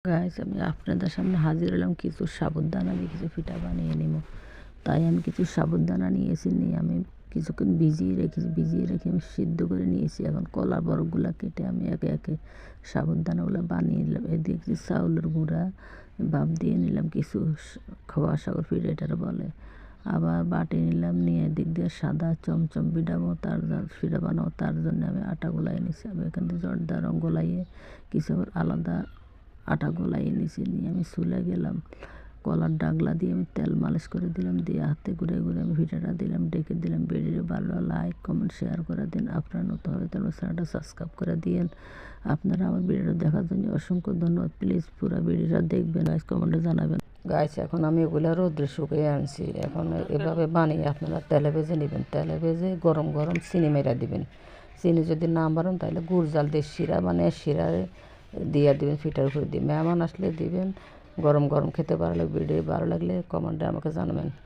Guys, আমি আপনাদের সামনে হাজির হলাম কিছু সাবুদানা দিয়ে কিছু পিঠা বানিয়ে নিব। তাই আমি কিছু সাবুদানা নিয়েছি, নিয়ে আমি কিছুক্ষণ ভিজিয়ে রেখে আমি সিদ্ধ করে নিয়েছি। এখন কলার বরফগুলো কেটে আমি একে একে সাবুদানাগুলো বানিয়ে নিলাম। এদিকে কিছু চাউলের গুঁড়া ভাপ দিয়ে নিলাম, কিছু খোয়া সাগর পিঠা এটার বলে। আবার বাটি নিলাম, নিয়ে এদিক দিয়ে সাদা চমচম পিঠা বানাবো, তার জন্য আমি আটা গোলাই নিয়েছি। আমি এখান থেকে জর্দা রঙ গোলাইয়ে কিছু আবার আলাদা আটা গোলাইয়ে নিচে নিয়ে আমি চুলে গেলাম। কলার ডাগলা দিয়ে আমি তেল মালিশ করে দিলাম, দিয়ে হাতে ঘুরে ঘুরে আমি পিঠাটা দিলাম, ডেকে দিলাম। ভিডিও ভালো লাইক কমেন্ট শেয়ার করে দিন। আপনারা নতুন হবে তাহলে চ্যানেলটা সাবস্ক্রাইব করে দিন। আপনারা আমার ভিডিওটা দেখার জন্য অসংখ্য ধন্যবাদ। প্লিজ পুরো ভিডিওটা দেখবেন, কমেন্টে জানাবেন। গাইস, এখন আমি এগুলো রোদ্রে শুকিয়ে আনছি। এখন এভাবে বানিয়ে আপনারা তেলে ভেজে নেবেন। তেলে ভেজে গরম গরম চিনি মেরা দিবেন। চিনি যদি না মারেন তাহলে গুড় জাল দিয়ে শিরা বানিয়ে শিরা দিয়ে দিবেন পিঠার উপরে দিয়ে। মেহমান আসলে দিবেন। গরম গরম খেতে ভালো লাগবে। ভিডিও ভালো লাগলে কমেন্টে আমাকে জানাবেন।